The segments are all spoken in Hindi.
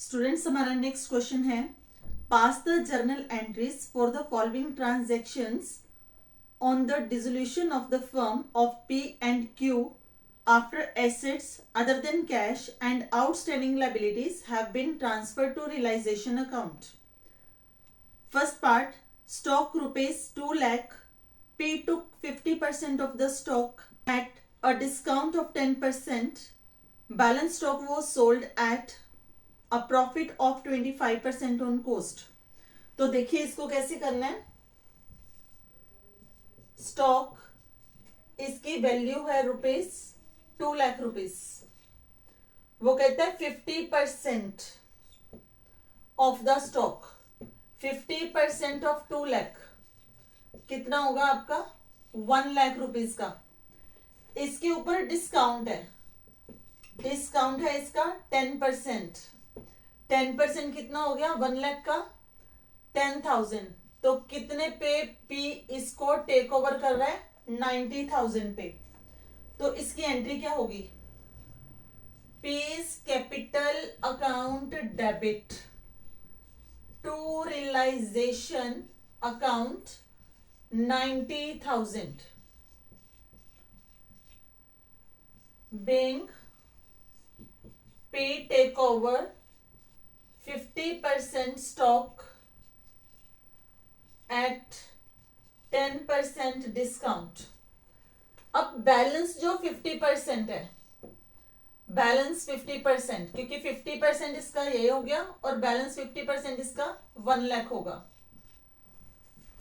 स्टूडेंट्स हमारा नेक्स्ट क्वेश्चन है, pass the journal entries for the following transactions on the dissolution of the firm of P and Q after assets other than cash and outstanding liabilities have been transferred to realization account. First part, stock rupees 2 lakh. P took 50% of the stock at a discount of 10%. Balance stock was sold at a profit of 25% on cost. तो देखिए इसको कैसे करना है. स्टॉक, इसकी वैल्यू है ₹2 लाख. वो कहता है 50% of the stock. 50% of 2 lakh कितना होगा आपका? 1 लाख रुपीज का. इसके ऊपर डिस्काउंट है. डिस्काउंट है इसका 10%. 10% कितना हो गया? 1 लाख का 10,000. तो कितने पे पी इसको टेक ओवर कर रहा है? 90,000 पे. तो इसकी एंट्री क्या होगी? P's capital account debit to realisation account 90,000 being pay take over 50% stock at 10% discount. अब बैलेंस जो 50% है, बैलेंस 50% क्योंकि 50% इसका ये हो गया और बैलेंस 50% इसका 1 लाख होगा.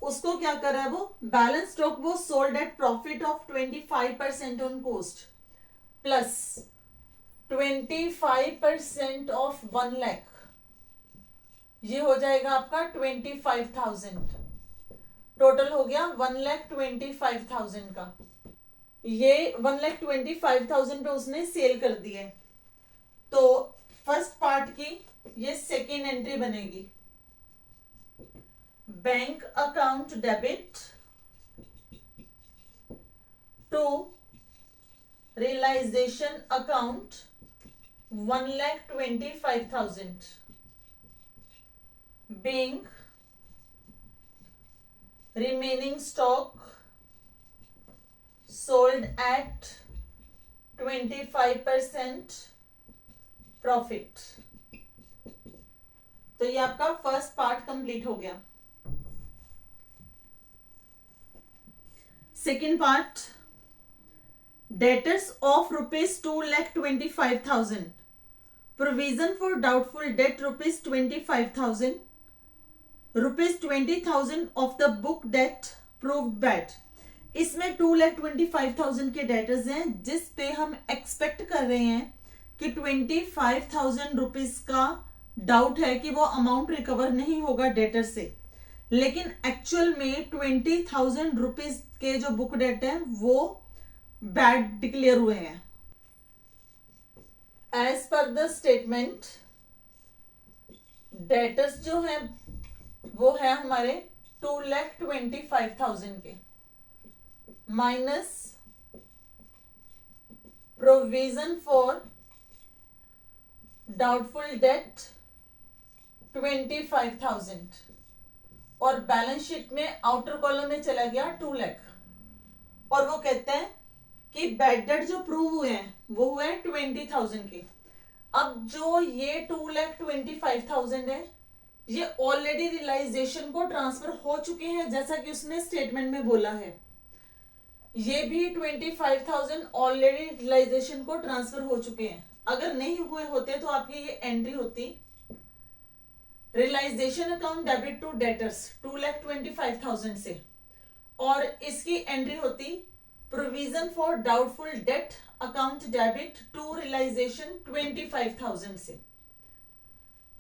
उसको क्या कर रहा है वो? बैलेंस स्टॉक वो sold at profit of 25% on cost plus 25% of 1 lakh. ये हो जाएगा आपका 25,000. टोटल हो गया 1,25,000 का. ये 1,25,000 पे उसने सेल कर दिए. तो फर्स्ट पार्ट की ये सेकेंड एंट्री बनेगी. Bank account debit to realisation account 1,25,000 being remaining stock sold at 25% profit. तो ये आपका फर्स्ट पार्ट कंप्लीट हो गया. Second part, debtors of ₹2,25,000. Provision for doubtful debt ₹25,000. ₹20,000 of the book debt proved bad. इसमें 2,25,000 के डेटर्स हैं जिस पे हम एक्सपेक्ट कर रहे हैं कि 25,000 रुपीज का डाउट है कि वो अमाउंट रिकवर नहीं होगा डेटर से. लेकिन एक्चुअल में 20,000 रुपीज के जो बुक डेट है वो बैड डिक्लेयर हुए हैं. As per the statement debtors जो है वो है हमारे 2,25,000 के minus provision for doubtful debt 25,000 और बैलेंस शीट में आउटर कॉलम में चला गया 2 लाख. और वो कहते हैं कि बैड डेट जो प्रूव हुए हैं वो हुए 20,000 के. अब जो ये 2,25,000 है ये ऑलरेडी रियलाइजेशन को ट्रांसफर हो चुके हैं जैसा कि उसने स्टेटमेंट में बोला है. ये भी 25,000 ऑलरेडी रियलाइजेशन को ट्रांसफर हो चुके हैं. अगर नहीं हुए होते तो आपकी ये एंट्री होती realisation account debit to debtors 2,25,000 से और इसकी एंट्री होती provision for doubtful debt account debit to realisation 25,000 से.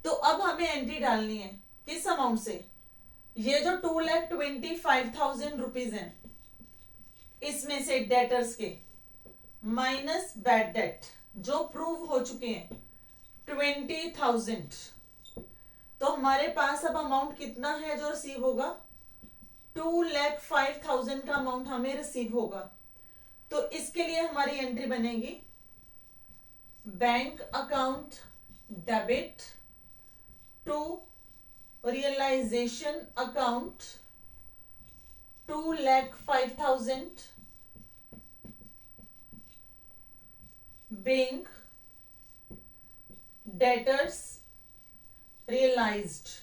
तो अब हमें एंट्री डालनी है किस अमाउंट से? ये जो 2,25,000 रुपीज है इसमें से डेटर्स के माइनस बैड डेट जो प्रूव हो चुके हैं 20,000. तो हमारे पास अब अमाउंट कितना है जो रिसीव होगा? 2,05,000 का अमाउंट हमें रिसीव होगा. तो इसके लिए हमारी एंट्री बनेगी bank account debit to realization account 2,05,000 being debtors realized.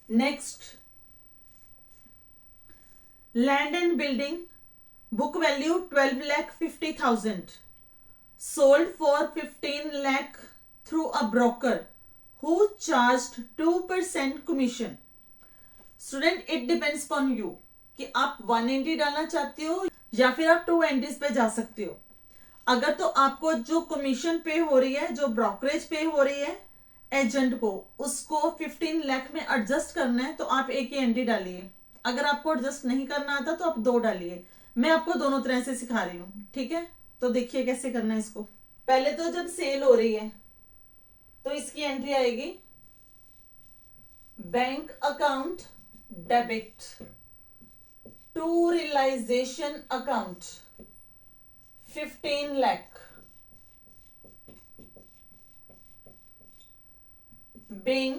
Next, land and building, book value 12,50,000, sold for 15 lakh through a broker who charged 2% commission. Student, it depends upon you कि आप 1 एंट्री डालना चाहते हो या फिर आप 2 एंट्रीज पे जा सकते हो. अगर तो आपको जो कमीशन पे हो रही है, जो ब्रोकरेज पे हो रही है एजेंट को, उसको 15 लाख में एडजस्ट करना है तो आप एक ही एंट्री डालिए. अगर आपको एडजस्ट नहीं करना आता तो आप 2 डालिए. मैं आपको दोनों तरह से सिखा रही हूँ, ठीक है. तो देखिए कैसे करना है इसको. पहले तो जब सेल हो रही है तो इसकी एंट्री आएगी bank account debit to realisation account 15 lakh being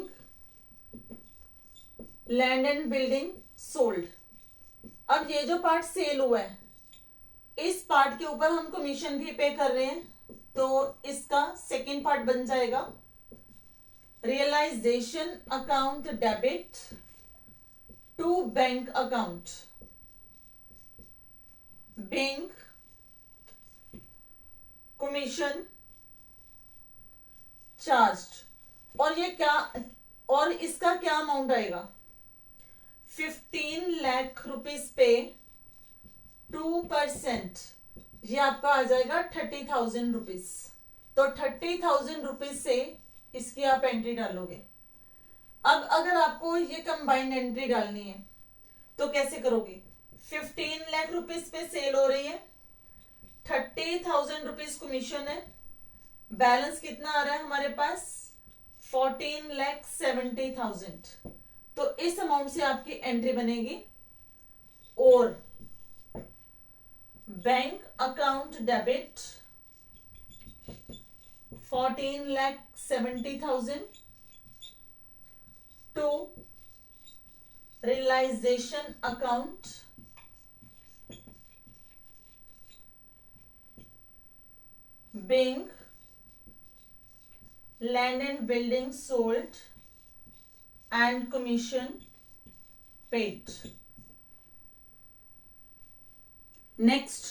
land and building sold. अब ये जो पार्ट सेल हुआ है, इस पार्ट के ऊपर हम कमीशन भी पे कर रहे हैं, तो इसका सेकेंड पार्ट बन जाएगा realisation account debit to bank account being commission charged. और ये क्या, और इसका क्या अमाउंट आएगा, 15 लाख रुपीस पे 2%, ये आपका आ जाएगा 30,000 रुपीज. तो 30,000 रुपीज से इसकी आप एंट्री डालोगे. अब अगर आपको ये कंबाइंड एंट्री डालनी है तो कैसे करोगे. 15 लाख रुपीज पे सेल हो रही है, 30,000 रुपीज कमीशन है, बैलेंस कितना आ रहा है हमारे पास 14,70,000. तो इस अमाउंट से आपकी एंट्री बनेगी. और bank account debit 14,70,000 to realisation account being land and building sold and commission paid. Next,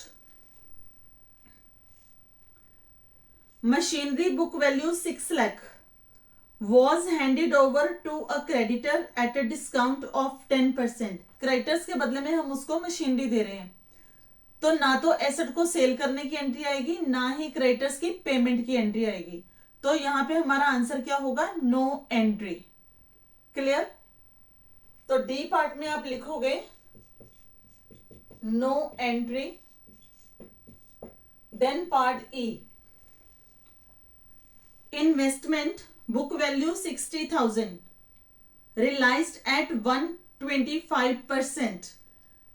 machinery book value 6 lakh was handed over to a creditor at a discount of 10%. Creditors के बदले में हम उसको मशीनरी दे रहे हैं, तो ना तो एसेट को सेल करने की एंट्री आएगी, ना ही क्रेडिटर्स की पेमेंट की एंट्री आएगी. तो यहां पे हमारा आंसर क्या होगा, नो एंट्री. क्लियर. तो डी पार्ट में आप लिखोगे no entry. Then part E, investment book value 60,000 realised at 125%.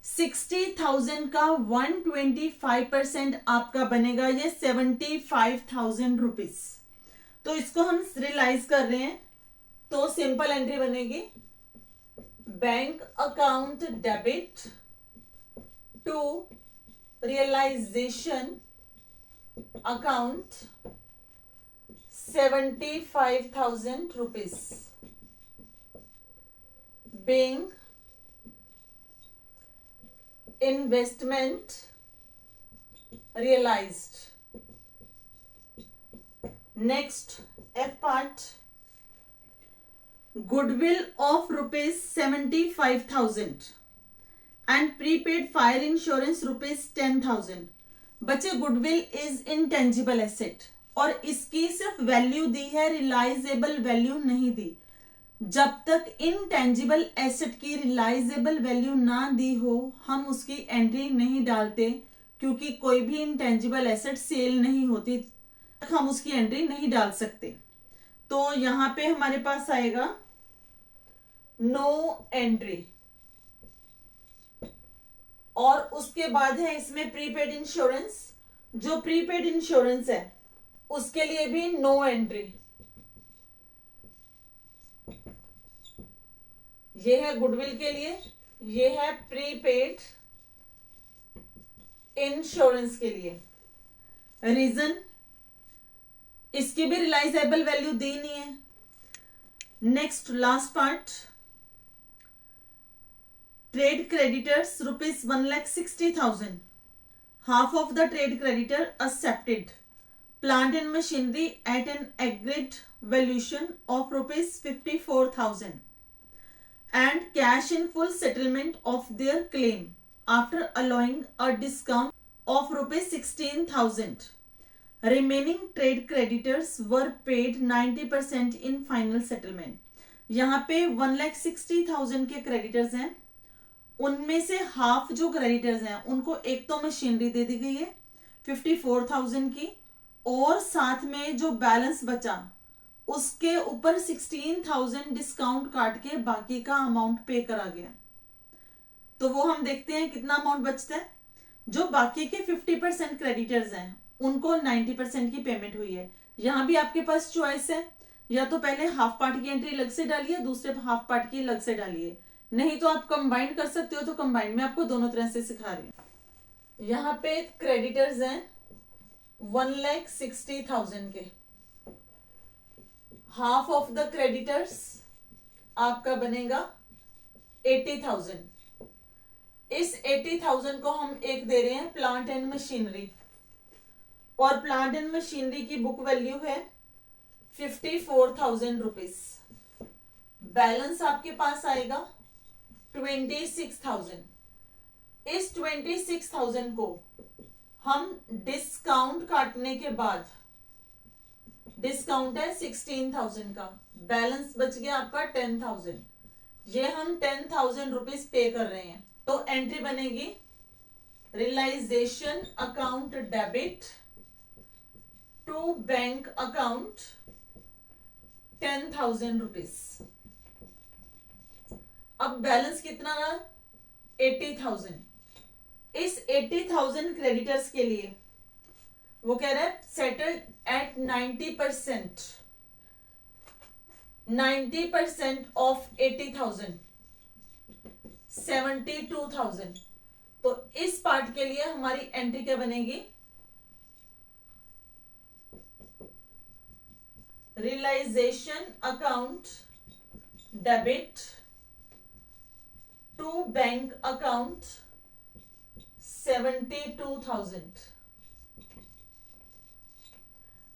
60,000 का 125% आपका बनेगा ये 75,000 रुपीज. तो इसको हम रियलाइज कर रहे हैं, तो सिंपल एंट्री बनेगी bank account debit to realisation account 75,000 rupees being investment realized. Next, F part, goodwill of rupees 75,000 and prepaid fire insurance rupees 10,000. बच्चे गुडविल इज इंटेंजिबल एसेट और इसकी सिर्फ वैल्यू दी है, रियलाइजेबल वैल्यू नहीं दी. जब तक इनटेंजिबल एसेट की रियलाइजेबल वैल्यू ना दी हो हम उसकी एंट्री नहीं डालते, क्योंकि कोई भी इंटेंजिबल एसेट सेल नहीं होती, हम उसकी एंट्री नहीं डाल सकते. तो यहां पे हमारे पास आएगा नो एंट्री. और उसके बाद है इसमें प्रीपेड इंश्योरेंस. जो प्रीपेड इंश्योरेंस है उसके लिए भी नो एंट्री। ये है गुडविल के लिए, ये है प्रीपेड इंश्योरेंस के लिए। रीजन, इसकी भी रियलाइजेबल वैल्यू दी नहीं है। Next last part, trade creditors rupees 1,60,000, half of the trade creditor accepted plant and machinery at an agreed valuation of rupees 54,000 and cash in full settlement of their claim after allowing a discount of rupees 16,000. Remaining trade creditors were paid 90% in final settlement. यहाँ पे 1,60,000 के क्रेडिटर्स हैं, उनमें से हाफ जो क्रेडिटर्स हैं उनको एक तो मशीनरी दे दी गई है 54,000 की, और साथ में जो बैलेंस बचा उसके ऊपर 16,000 डिस्काउंट काट के बाकी का अमाउंट पे करा गया। तो वो हम देखते हैं कितना अमाउंट बचता है। जो बाकी के 50% क्रेडिटर्स हैं उनको 90% की पेमेंट हुई है। यहां भी आपके पास चॉइस है, या तो पहले हाफ पार्ट की एंट्री अलग से डालिए, दूसरे हाफ पार्ट की अलग से डालिए, नहीं तो आप कंबाइन कर सकते हो। तो कंबाइन में आपको दोनों तरह से सिखा रही हूं। यहाँ पे क्रेडिटर्स हैं 1,60,000 के, हाफ ऑफ द क्रेडिटर्स आपका बनेगा 80,000। इस 80,000 को हम एक दे रहे हैं प्लांट एंड मशीनरी, और प्लांट एंड मशीनरी की बुक वैल्यू है 54,000 रुपीज। बैलेंस आपके पास आएगा 26,000। इस 26,000 को हम डिस्काउंट काटने के बाद, डिस्काउंट है 16,000 का, बैलेंस बच गया आपका 10,000। ये हम 10,000 रुपीज पे कर रहे हैं। तो एंट्री बनेगी realisation account debit to bank account 10,000 rupees. अब बैलेंस कितना रहा? 80,000। इस 80,000 क्रेडिटर्स के लिए वो कह रहा है सेटल्ड एट 90%। 90% ऑफ 80,000 72,000। तो इस पार्ट के लिए हमारी एंट्री क्या बनेगी? Realisation account debit to bank account 72,000।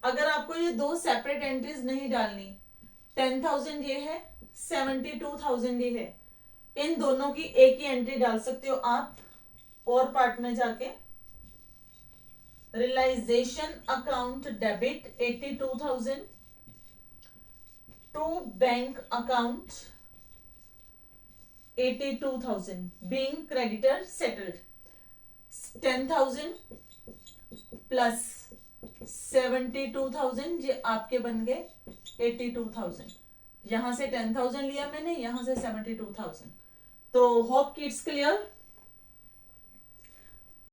अगर आपको ये दो सेपरेट एंट्रीज नहीं डालनी, 10,000 ये है, 72,000 ये है, इन दोनों की एक ही एंट्री डाल सकते हो आप। और पार्ट में जाके realisation account debit 82,000 to bank account 82,000 being creditor settled. 10,000 plus 72,000 ये आपके बन गए 82,000। यहां से 10,000 लिया मैंने, यहां से 72,000। तो होप कि इट्स क्लियर।